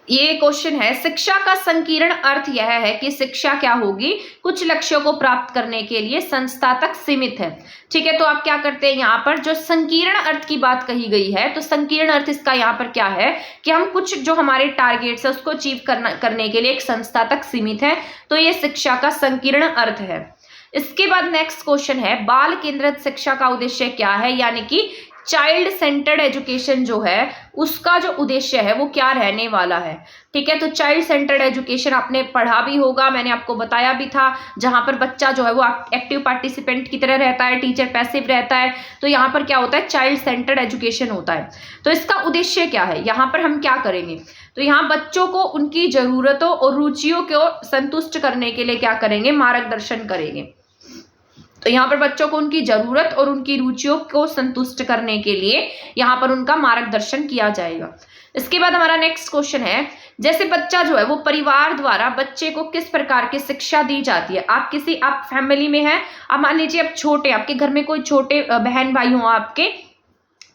ये क्वेश्चन है शिक्षा का संकीर्ण अर्थ यह है कि शिक्षा क्या होगी, कुछ लक्ष्यों को प्राप्त करने के लिए संस्था तक सीमित है। ठीक है, तो आप क्या करते हैं, यहाँ पर जो संकीर्ण अर्थ की बात कही गई है, तो संकीर्ण अर्थ इसका यहाँ पर क्या है कि हम कुछ जो हमारे टारगेट्स है उसको अचीव करने के लिए एक संस्था तक सीमित है। तो ये शिक्षा का संकीर्ण अर्थ है। इसके बाद नेक्स्ट क्वेश्चन है बाल केंद्रित शिक्षा का उद्देश्य क्या है, यानी कि चाइल्ड सेंटर्ड एजुकेशन जो है उसका जो उद्देश्य है वो क्या रहने वाला है। ठीक है, तो चाइल्ड सेंटर्ड एजुकेशन आपने पढ़ा भी होगा, मैंने आपको बताया भी था, जहां पर बच्चा जो है वो एक्टिव पार्टिसिपेंट की तरह रहता है, टीचर पैसिव रहता है। तो यहाँ पर क्या होता है, चाइल्ड सेंटर्ड एजुकेशन होता है। तो इसका उद्देश्य क्या है, यहाँ पर हम क्या करेंगे, तो यहाँ बच्चों को उनकी जरूरतों और रुचियों को संतुष्ट करने के लिए क्या करेंगे, मार्गदर्शन करेंगे। तो यहाँ पर बच्चों को उनकी जरूरत और उनकी रुचियों को संतुष्ट करने के लिए यहाँ पर उनका मार्गदर्शन किया जाएगा। इसके बाद हमारा नेक्स्ट क्वेश्चन है जैसे बच्चा जो है वो परिवार द्वारा बच्चे को किस प्रकार की शिक्षा दी जाती है। आप फैमिली में हैं, अब मान लीजिए आप छोटे, आपके घर में कोई छोटे बहन भाई हो आपके,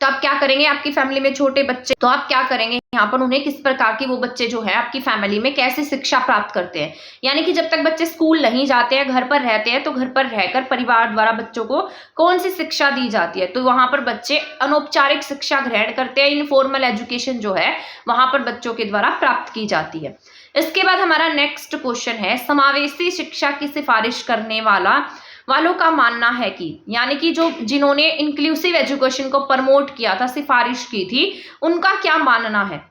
तो आप क्या करेंगे, आपकी फैमिली में छोटे बच्चे, तो आप क्या करेंगे यहाँ पर उन्हें किस प्रकार की वो बच्चे जो है आपकी फैमिली में कैसे शिक्षा प्राप्त करते हैं। यानी कि जब तक बच्चे स्कूल नहीं जाते हैं, घर पर रहते हैं, तो घर पर रहकर परिवार द्वारा बच्चों को कौन सी शिक्षा दी जाती है, तो वहां पर बच्चे अनौपचारिक शिक्षा ग्रहण करते हैं। इनफॉर्मल एजुकेशन जो है वहां पर बच्चों के द्वारा प्राप्त की जाती है। इसके बाद हमारा नेक्स्ट क्वेश्चन है समावेशी शिक्षा की सिफारिश करने वालों का मानना है कि, यानी कि जिन्होंने इंक्लूसिव एजुकेशन को प्रमोट किया था, सिफारिश की थी, उनका क्या मानना है।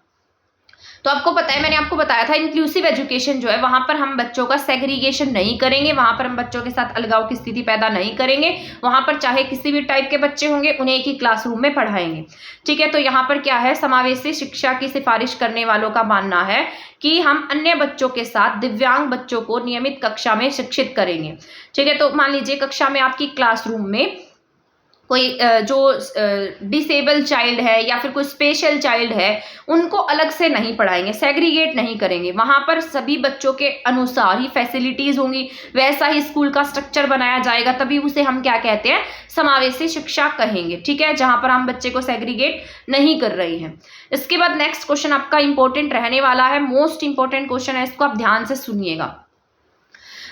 तो आपको पता है, मैंने आपको बताया था इंक्लूसिव एजुकेशन जो है वहां पर हम बच्चों का सेग्रीगेशन नहीं करेंगे, वहां पर हम बच्चों के साथ अलगाव की स्थिति पैदा नहीं करेंगे। वहां पर चाहे किसी भी टाइप के बच्चे होंगे उन्हें एक ही क्लासरूम में पढ़ाएंगे। ठीक है, तो यहाँ पर क्या है, समावेशी शिक्षा की सिफारिश करने वालों का मानना है कि हम अन्य बच्चों के साथ दिव्यांग बच्चों को नियमित कक्षा में शिक्षित करेंगे। ठीक है, तो मान लीजिए कक्षा में आपकी क्लासरूम में कोई जो डिसेबल चाइल्ड है या फिर कोई स्पेशल चाइल्ड है, उनको अलग से नहीं पढ़ाएंगे, सेग्रीगेट नहीं करेंगे। वहां पर सभी बच्चों के अनुसार ही फैसिलिटीज होंगी, वैसा ही स्कूल का स्ट्रक्चर बनाया जाएगा, तभी उसे हम क्या कहते हैं, समावेशी शिक्षा कहेंगे। ठीक है, जहां पर हम बच्चे को सेग्रीगेट नहीं कर रहे हैं। इसके बाद नेक्स्ट क्वेश्चन आपका इंपॉर्टेंट रहने वाला है, मोस्ट इंपॉर्टेंट क्वेश्चन है, इसको आप ध्यान से सुनिएगा।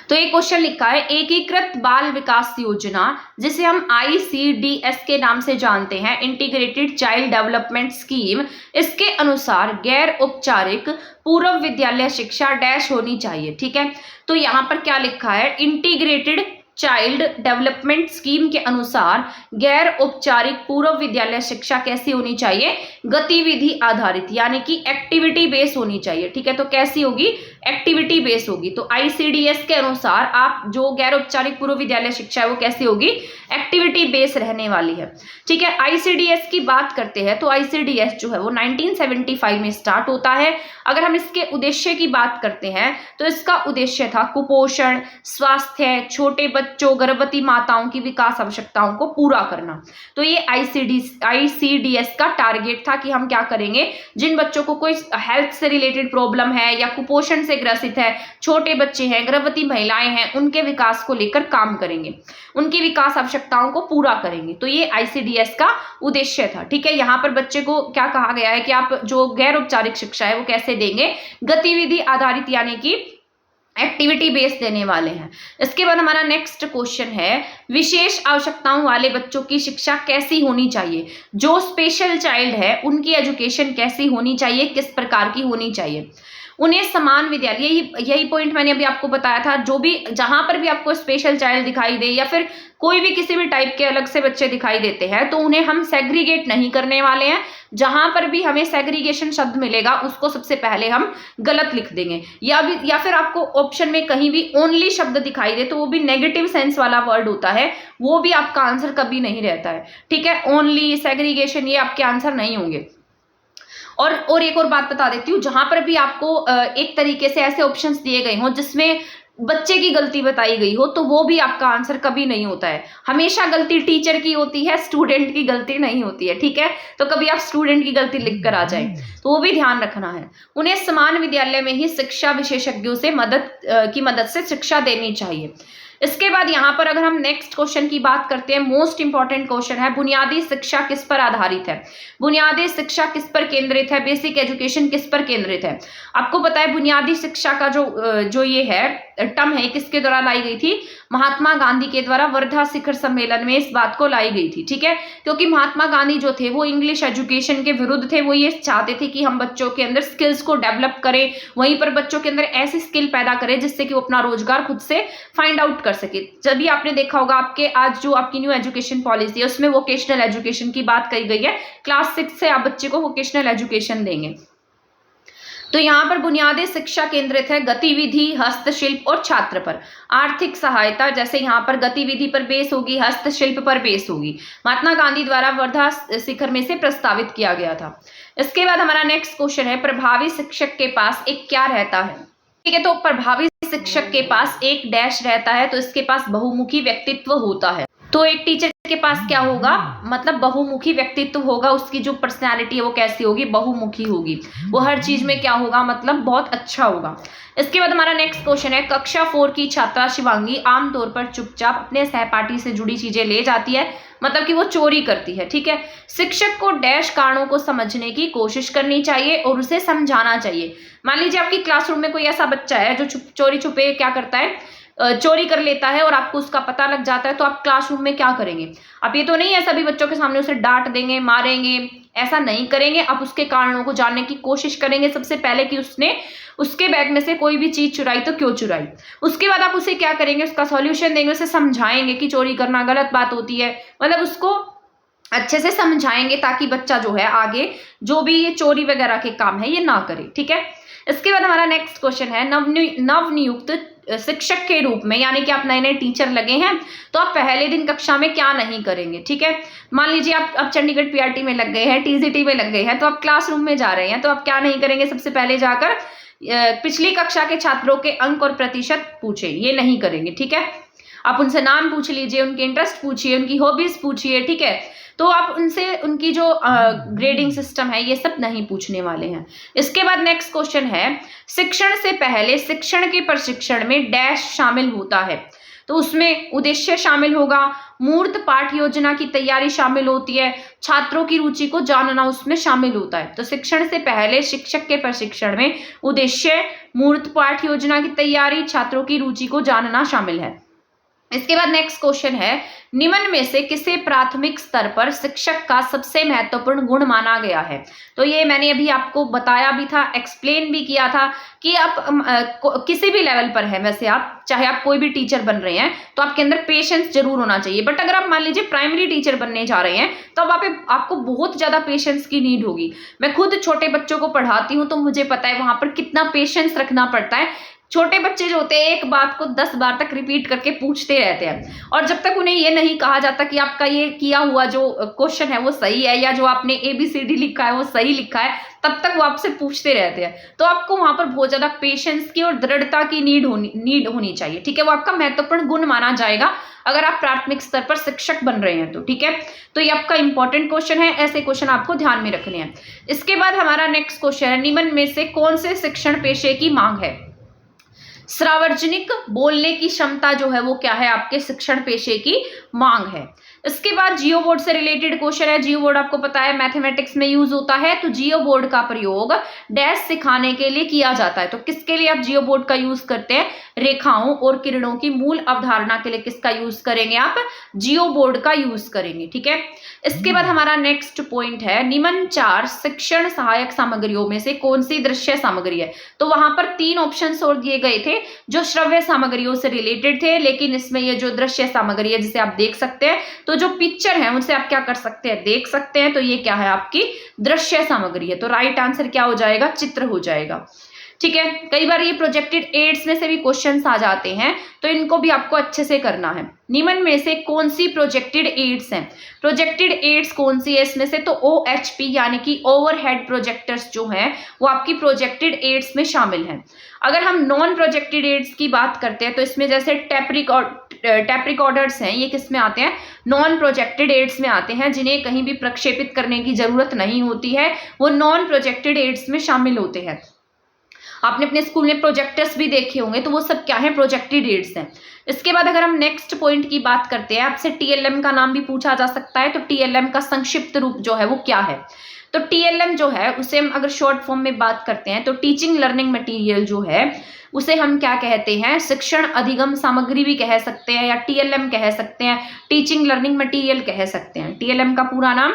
तो एक क्वेश्चन लिखा है एकीकृत बाल विकास योजना, जिसे हम ICDS के नाम से जानते हैं, इंटीग्रेटेड चाइल्ड डेवलपमेंट स्कीम, इसके अनुसार गैर औपचारिक पूर्व विद्यालय शिक्षा डैश होनी चाहिए। ठीक है, तो यहाँ पर क्या लिखा है, इंटीग्रेटेड चाइल्ड डेवलपमेंट स्कीम के अनुसार गैर औपचारिक पूर्व विद्यालय शिक्षा कैसी होनी चाहिए, गतिविधि आधारित, यानी कि एक्टिविटी बेस होनी चाहिए। ठीक है, तो कैसी होगी, एक्टिविटी बेस होगी। तो ICDS के अनुसार आप जो गैर औपचारिक पूर्व विद्यालय शिक्षा है वो कैसी होगी, एक्टिविटी बेस रहने वाली है। ठीक है, ICDS की बात करते हैं तो ICDS जो है वो 1975 में स्टार्ट होता है। अगर हम इसके उद्देश्य की बात करते हैं तो इसका उद्देश्य था कुपोषण, स्वास्थ्य, छोटे बच्चों, गर्भवती माताओं की विकास आवश्यकताओं को पूरा करना। तो ये ICDS का टारगेट था कि हम क्या करेंगे, जिन बच्चों को कोई हेल्थ से रिलेटेड प्रॉब्लम है या कुपोषण से से ग्रसित है, छोटे बच्चे हैं, गर्भवती महिलाएं हैं, उनके विकास को लेकर काम करेंगे, उनकी विकास आवश्यकताओं को पूरा करेंगे। तो ये ICDS का उद्देश्य था। ठीक है, यहाँ पर बच्चे को क्या कहा गया है कि आप जो गैर औपचारिक शिक्षा है वो कैसे देंगे, गतिविधि आधारित यानी कि एक्टिविटी बेस देने वाले हैं। इसके बाद हमारा नेक्स्ट क्वेश्चन है, विशेष आवश्यकताओं वाले बच्चों की शिक्षा कैसी होनी चाहिए, जो स्पेशल चाइल्ड है उनकी एजुकेशन कैसी होनी चाहिए, किस प्रकार की होनी चाहिए। उन्हें समान विद्यालय, यही पॉइंट मैंने अभी आपको बताया था, जो भी जहां पर भी आपको स्पेशल चाइल्ड दिखाई दे या फिर कोई भी किसी भी टाइप के अलग से बच्चे दिखाई देते हैं तो उन्हें हम सेग्रीगेट नहीं करने वाले हैं। जहां पर भी हमें सेग्रीगेशन शब्द मिलेगा उसको सबसे पहले हम गलत लिख देंगे, या फिर आपको ऑप्शन में कहीं भी ओनली शब्द दिखाई दे तो वो भी नेगेटिव सेंस वाला वर्ड होता है, वो भी आपका आंसर कभी नहीं रहता है। ठीक है, ओनली, सेग्रीगेशन, ये आपके आंसर नहीं होंगे। और एक और बात बता देती हूँ, जहां पर भी आपको एक तरीके से ऐसे ऑप्शंस दिए गए हों जिसमें बच्चे की गलती बताई गई हो तो वो भी आपका आंसर कभी नहीं होता है। हमेशा गलती टीचर की होती है, स्टूडेंट की गलती नहीं होती है। ठीक है, तो कभी आप स्टूडेंट की गलती लिख कर आ जाए तो वो भी ध्यान रखना है। उन्हें समान विद्यालय में ही शिक्षा विशेषज्ञों से मदद से शिक्षा देनी चाहिए। इसके बाद यहाँ पर अगर हम नेक्स्ट क्वेश्चन की बात करते हैं, मोस्ट इंपॉर्टेंट क्वेश्चन है, बुनियादी शिक्षा किस पर आधारित है, बुनियादी शिक्षा किस पर केंद्रित है, बेसिक एजुकेशन किस पर केंद्रित है। आपको पता है बुनियादी शिक्षा का जो ये है टर्म है, किसके द्वारा लाई गई थी, महात्मा गांधी के द्वारा वर्धा शिखर सम्मेलन में इस बात को लाई गई थी। ठीक है, क्योंकि महात्मा गांधी जो थे वो इंग्लिश एजुकेशन के विरुद्ध थे। वो ये चाहते थे कि हम बच्चों के अंदर स्किल्स को डेवलप करें, वहीं पर बच्चों के अंदर ऐसी स्किल पैदा करें जिससे कि वो अपना रोजगार खुद से फाइंड आउट कर सके। जब भी आपने देखा होगा आपके आज जो आपकी न्यू एजुकेशन पॉलिसी है उसमें वोकेशनल एजुकेशन की बात कही गई है, क्लास 6 से आप बच्चे को वोकेशनल एजुकेशन देंगे। तो यहाँ पर बुनियादी शिक्षा केंद्रित है गतिविधि, हस्तशिल्प और छात्र पर। आर्थिक सहायता, जैसे यहाँ पर गतिविधि पर बेस होगी, हस्तशिल्प पर बेस होगी, महात्मा गांधी द्वारा वर्धा शिखर में से प्रस्तावित किया गया था। इसके बाद हमारा नेक्स्ट क्वेश्चन है, प्रभावी शिक्षक के पास एक क्या रहता है। ठीक है, तो प्रभावी शिक्षक के पास एक डैश रहता है, तो इसके पास बहुमुखी व्यक्तित्व होता है। तो एक टीचर के पास क्या होगा, मतलब बहुमुखी व्यक्तित्व होगा, उसकी जो पर्सनैलिटी है वो कैसी होगी, बहुमुखी होगी, वो हर चीज में क्या होगा, मतलब बहुत अच्छा होगा। इसके बाद हमारा नेक्स्ट क्वेश्चन है, कक्षा 4 की छात्रा शिवांगी आमतौर पर चुपचाप अपने सहपाठी से जुड़ी चीजें ले जाती है, मतलब कि वो चोरी करती है। ठीक है, शिक्षक को डैश कारणों को समझने की कोशिश करनी चाहिए और उसे समझाना चाहिए। मान लीजिए आपकी क्लासरूम में कोई ऐसा बच्चा है जो चोरी छुपे क्या करता है, चोरी कर लेता है और आपको उसका पता लग जाता है, तो आप क्लासरूम में क्या करेंगे, आप ये तो नहीं है सभी बच्चों के सामने उसे डांट देंगे, मारेंगे, ऐसा नहीं करेंगे। आप उसके कारणों को जानने की कोशिश करेंगे सबसे पहले कि उसने उसके बैग में से कोई भी चीज चुराई तो क्यों चुराई। उसके बाद आप उसे क्या करेंगे, उसका सॉल्यूशन देंगे, उसे समझाएंगे कि चोरी करना गलत बात होती है, मतलब उसको अच्छे से समझाएंगे ताकि बच्चा जो है आगे जो भी ये चोरी वगैरह के काम है ये ना करे। ठीक है, इसके बाद हमारा नेक्स्ट क्वेश्चन है, नवनियुक्त शिक्षक के रूप में, यानी कि आप नए नए टीचर लगे हैं तो आप पहले दिन कक्षा में क्या नहीं करेंगे। ठीक है, मान लीजिए आप चंडीगढ़ PRT में लग गए हैं, TGT में लग गए हैं, तो आप क्लासरूम में जा रहे हैं, तो आप क्या नहीं करेंगे, सबसे पहले जाकर पिछली कक्षा के छात्रों के अंक और प्रतिशत पूछे, ये नहीं करेंगे। ठीक है, आप उनसे नाम पूछ लीजिए, उनके इंटरेस्ट पूछिए, उनकी हॉबीज पूछिए। ठीक है, तो आप उनसे उनकी जो ग्रेडिंग सिस्टम है ये सब नहीं पूछने वाले हैं। इसके बाद नेक्स्ट क्वेश्चन है, शिक्षण से पहले शिक्षण के प्रशिक्षण में डैश शामिल होता है, तो उसमें उद्देश्य शामिल होगा, मूर्त पाठ योजना की तैयारी शामिल होती है, छात्रों की रुचि को जानना उसमें शामिल होता है। तो शिक्षण से पहले शिक्षक के प्रशिक्षण में उद्देश्य, मूर्त पाठ योजना की तैयारी, छात्रों की रुचि को जानना शामिल है। इसके बाद नेक्स्ट क्वेश्चन है, निम्न में से किसे प्राथमिक स्तर पर शिक्षक का सबसे महत्वपूर्ण गुण माना गया है। तो ये मैंने अभी आपको बताया भी था, एक्सप्लेन भी किया था कि आप किसी भी लेवल पर है, वैसे आप चाहे आप कोई भी टीचर बन रहे हैं तो आपके अंदर पेशेंस जरूर होना चाहिए। बट अगर आप मान लीजिए प्राइमरी टीचर बनने जा रहे हैं तो अब आपको बहुत ज्यादा पेशेंस की नीड होगी। मैं खुद छोटे बच्चों को पढ़ाती हूँ तो मुझे पता है वहां पर कितना पेशेंस रखना पड़ता है। छोटे बच्चे जो होते हैं एक बात को 10 बार तक रिपीट करके पूछते रहते हैं, और जब तक उन्हें ये नहीं कहा जाता कि आपका ये किया हुआ जो क्वेश्चन है वो सही है या जो आपने ABCD लिखा है वो सही लिखा है, तब तक वो आपसे पूछते रहते हैं। तो आपको वहां पर बहुत ज्यादा पेशेंस की और दृढ़ता की नीड होनी चाहिए। ठीक है, वो आपका महत्वपूर्ण गुण माना जाएगा अगर आप प्राथमिक स्तर पर शिक्षक बन रहे हैं तो। ठीक है, तो ये आपका इंपॉर्टेंट क्वेश्चन है, ऐसे क्वेश्चन आपको ध्यान में रखने हैं। इसके बाद हमारा नेक्स्ट क्वेश्चन है, निम्न में से कौन से शिक्षण पेशे की मांग है। सार्वजनिक बोलने की क्षमता जो है वो क्या है, आपके शिक्षण पेशे की मांग है। इसके बाद जियो बोर्ड से रिलेटेड क्वेश्चन है। जियो बोर्ड आपको पता है मैथमेटिक्स में यूज होता है, तो जियो बोर्ड का प्रयोग डैश सिखाने के लिए किया जाता है। तो किसके लिए आप जियो बोर्ड का यूज करते हैं, रेखाओं और किरणों की मूल अवधारणा के लिए किसका यूज करेंगे, आप जियो बोर्ड का यूज करेंगे। ठीक है, इसके बाद हमारा नेक्स्ट पॉइंट है, निम्न 4 शिक्षण सहायक सामग्रियों में से कौन सी दृश्य सामग्री है। तो वहां पर 3 ऑप्शंस और दिए गए थे जो श्रव्य सामग्रियों से रिलेटेड थे, लेकिन इसमें ये जो दृश्य सामग्री है जिसे आप देख सकते हैं, तो जो पिक्चर है उनसे आप क्या कर सकते हैं, देख सकते हैं, तो ये क्या है, आपकी दृश्य सामग्री है। तो राइट आंसर क्या हो जाएगा, चित्र हो जाएगा। ठीक है, कई बार ये प्रोजेक्टेड एड्स में से भी क्वेश्चंस आ जाते हैं, तो इनको भी आपको अच्छे से करना है। निम्न में से कौन सी प्रोजेक्टेड एड्स हैं, प्रोजेक्टेड एड्स कौन सी है इसमें से, तो OHP यानी कि ओवरहेड प्रोजेक्टर्स जो हैं वो आपकी प्रोजेक्टेड एड्स में शामिल हैं। अगर हम नॉन प्रोजेक्टेड एड्स की बात करते हैं तो इसमें जैसे टैप रिकॉर्डर्स हैं, ये किस में आते हैं, नॉन प्रोजेक्टेड एड्स में आते हैं, जिन्हें कहीं भी प्रक्षेपित करने की जरूरत नहीं होती है, वो नॉन प्रोजेक्टेड एड्स में शामिल होते हैं। आपने अपने स्कूल में प्रोजेक्टर्स भी देखे होंगे, तो वो सब क्या है, प्रोजेक्टेड एड्स हैं। इसके बाद अगर हम नेक्स्ट पॉइंट की बात करते हैं, आपसे TLM का नाम भी पूछा जा सकता है, तो TLM का संक्षिप्त रूप जो है वो क्या है। तो TLM जो है उसे हम अगर शॉर्ट फॉर्म में बात करते हैं तो टीचिंग लर्निंग मटेरियल जो है उसे हम क्या कहते हैं, शिक्षण अधिगम सामग्री भी कह सकते हैं, या TLM कह सकते हैं, टीचिंग लर्निंग मटेरियल कह सकते हैं। TLM का पूरा नाम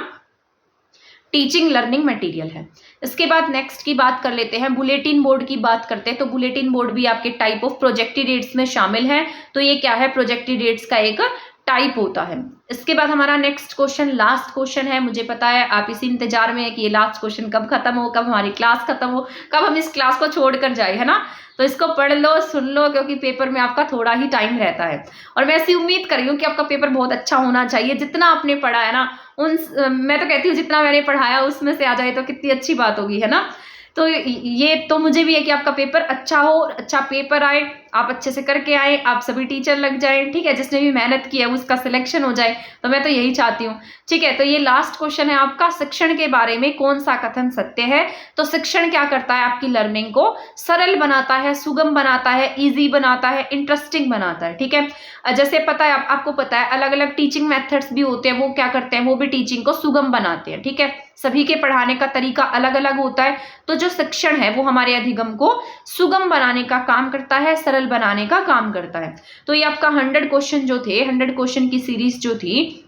टीचिंग लर्निंग मटेरियल है। इसके बाद नेक्स्ट की बात कर लेते हैं, बुलेटिन बोर्ड की बात करते हैं, तो बुलेटिन बोर्ड भी आपके टाइप ऑफ प्रोजेक्टेड एड्स में शामिल है, तो ये क्या है, प्रोजेक्टेड एड्स का एक टाइप होता है। इसके बाद हमारा नेक्स्ट क्वेश्चन लास्ट क्वेश्चन है। मुझे पता है आप इसी इंतजार में है कि ये लास्ट क्वेश्चन कब खत्म हो, कब हमारी क्लास खत्म हो, कब हम इस क्लास को छोड़कर जाए, है ना। तो इसको पढ़ लो, सुन लो, क्योंकि पेपर में आपका थोड़ा ही टाइम रहता है और मैं ऐसी उम्मीद कर रही हूँ कि आपका पेपर बहुत अच्छा होना चाहिए। जितना आपने पढ़ा है ना, मैं तो कहती हूँ जितना मैंने पढ़ाया उसमें से आ जाए तो कितनी अच्छी बात होगी, है ना। तो ये तो मुझे भी है कि आपका पेपर अच्छा हो, अच्छा पेपर आए, आप अच्छे से करके आए, आप सभी टीचर लग जाएं, ठीक है, जिसने भी मेहनत की है उसका सिलेक्शन हो जाए, तो मैं तो यही चाहती हूँ। ठीक है, तो ये लास्ट क्वेश्चन है आपका, शिक्षण के बारे में कौन सा कथन सत्य है। तो शिक्षण क्या करता है, आपकी लर्निंग को सरल बनाता है, सुगम बनाता है, इजी बनाता है, इंटरेस्टिंग बनाता है। ठीक है, जैसे पता है आपको पता है अलग अलग टीचिंग मेथड्स भी होते हैं, वो क्या करते हैं, वो भी टीचिंग को सुगम बनाते हैं। ठीक है, सभी के पढ़ाने का तरीका अलग अलग होता है, तो जो शिक्षण है वो हमारे अधिगम को सुगम बनाने का काम करता है, सरल बनाने का काम करता है। तो ये आपका 100 क्वेश्चन जो थे, 100 क्वेश्चन की सीरीज जो थी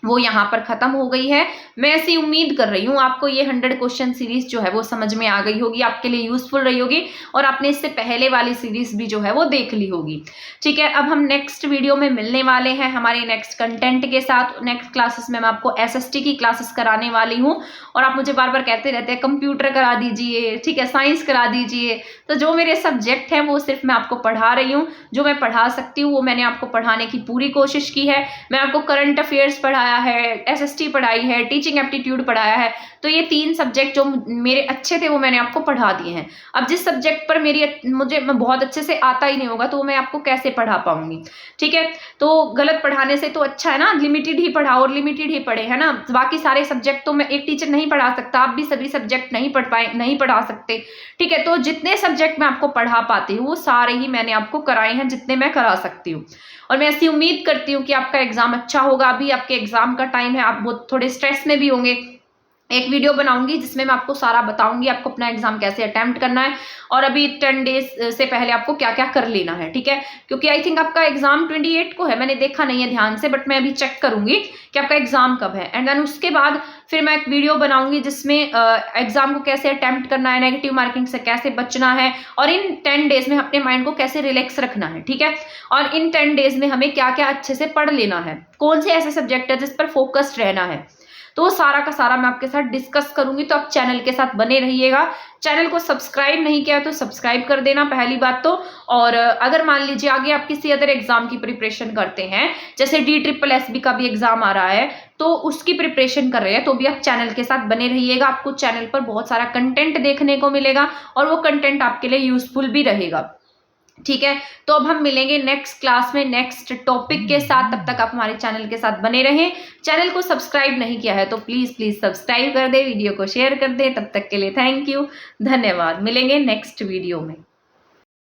वो यहाँ पर खत्म हो गई है। मैं ऐसी उम्मीद कर रही हूँ आपको ये 100 क्वेश्चन सीरीज जो है वो समझ में आ गई होगी, आपके लिए यूजफुल रही होगी, और आपने इससे पहले वाली सीरीज भी जो है वो देख ली होगी। ठीक है, अब हम नेक्स्ट वीडियो में मिलने वाले हैं हमारे नेक्स्ट कंटेंट के साथ। नेक्स्ट क्लासेस में मैं आपको SST की क्लासेस कराने वाली हूँ, और आप मुझे बार बार कहते रहते हैं कंप्यूटर करा दीजिए, ठीक है, साइंस करा दीजिए। तो जो मेरे सब्जेक्ट हैं वो सिर्फ मैं आपको पढ़ा रही हूँ, जो मैं पढ़ा सकती हूँ वो मैंने आपको पढ़ाने की पूरी कोशिश की है। मैं आपको करंट अफेयर्स पढ़ाया है, SST पढ़ाई है, टीचिंग एप्टीट्यूड पढ़ाया है, तो ये 3 सब्जेक्ट जो मेरे अच्छे थे वो मैंने आपको पढ़ा दिए हैं। अब जिस सब्जेक्ट पर मुझे बहुत अच्छे से आता ही नहीं होगा तो मैं आपको कैसे पढ़ा पाऊंगी। ठीक है, तो गलत पढ़ाने से तो अच्छा है ना, लिमिटेड ही पढ़ाओ और लिमिटेड ही पढ़े, है ना। बाकी सारे सब्जेक्ट तो मैं एक टीचर नहीं पढ़ा सकता, आप भी सभी सब्जेक्ट नहीं पढ़ा सकते। ठीक है, तो जितने सब्जेक्ट मैं आपको पढ़ा पाती हूँ वो सारे ही मैंने आपको कराए हैं, जितने मैं करा सकती हूँ। और मैं ऐसी उम्मीद करती हूँ कि आपका एग्जाम अच्छा होगा। अभी आपके एग्जाम का टाइम है, आप बहुत थोड़े स्ट्रेस में भी होंगे। एक वीडियो बनाऊंगी जिसमें मैं आपको सारा बताऊंगी, आपको अपना एग्जाम कैसे अटेम्प्ट करना है, और अभी 10 डेज से पहले आपको क्या क्या कर लेना है। ठीक है, क्योंकि आई थिंक आपका एग्जाम 28 को है, मैंने देखा नहीं है ध्यान से, बट मैं अभी चेक करूंगी कि आपका एग्जाम कब है। एंड देन उसके बाद फिर मैं एक वीडियो बनाऊंगी जिसमें एग्जाम को कैसे अटेम्प्ट करना है, नेगेटिव मार्किंग से कैसे बचना है, और इन 10 डेज में अपने माइंड को कैसे रिलैक्स रखना है। ठीक है, और इन 10 डेज में हमें क्या क्या अच्छे से पढ़ लेना है, कौन से ऐसे सब्जेक्ट है जिस पर फोकस्ड रहना है, तो सारा का सारा मैं आपके साथ डिस्कस करूंगी। तो आप चैनल के साथ बने रहिएगा। चैनल को सब्सक्राइब नहीं किया तो सब्सक्राइब कर देना पहली बात तो। और अगर मान लीजिए आगे आप किसी अदर एग्जाम की प्रिपरेशन करते हैं, जैसे DSSB का भी एग्जाम आ रहा है, तो उसकी प्रिपरेशन कर रहे हैं, तो भी आप चैनल के साथ बने रहिएगा। आपको चैनल पर बहुत सारा कंटेंट देखने को मिलेगा और वो कंटेंट आपके लिए यूजफुल भी रहेगा। ठीक है, तो अब हम मिलेंगे नेक्स्ट क्लास में नेक्स्ट टॉपिक के साथ। तब तक आप हमारे चैनल के साथ बने रहें। चैनल को सब्सक्राइब नहीं किया है तो प्लीज सब्सक्राइब कर दे, वीडियो को शेयर कर दे। तब तक के लिए थैंक यू, धन्यवाद। मिलेंगे नेक्स्ट वीडियो में।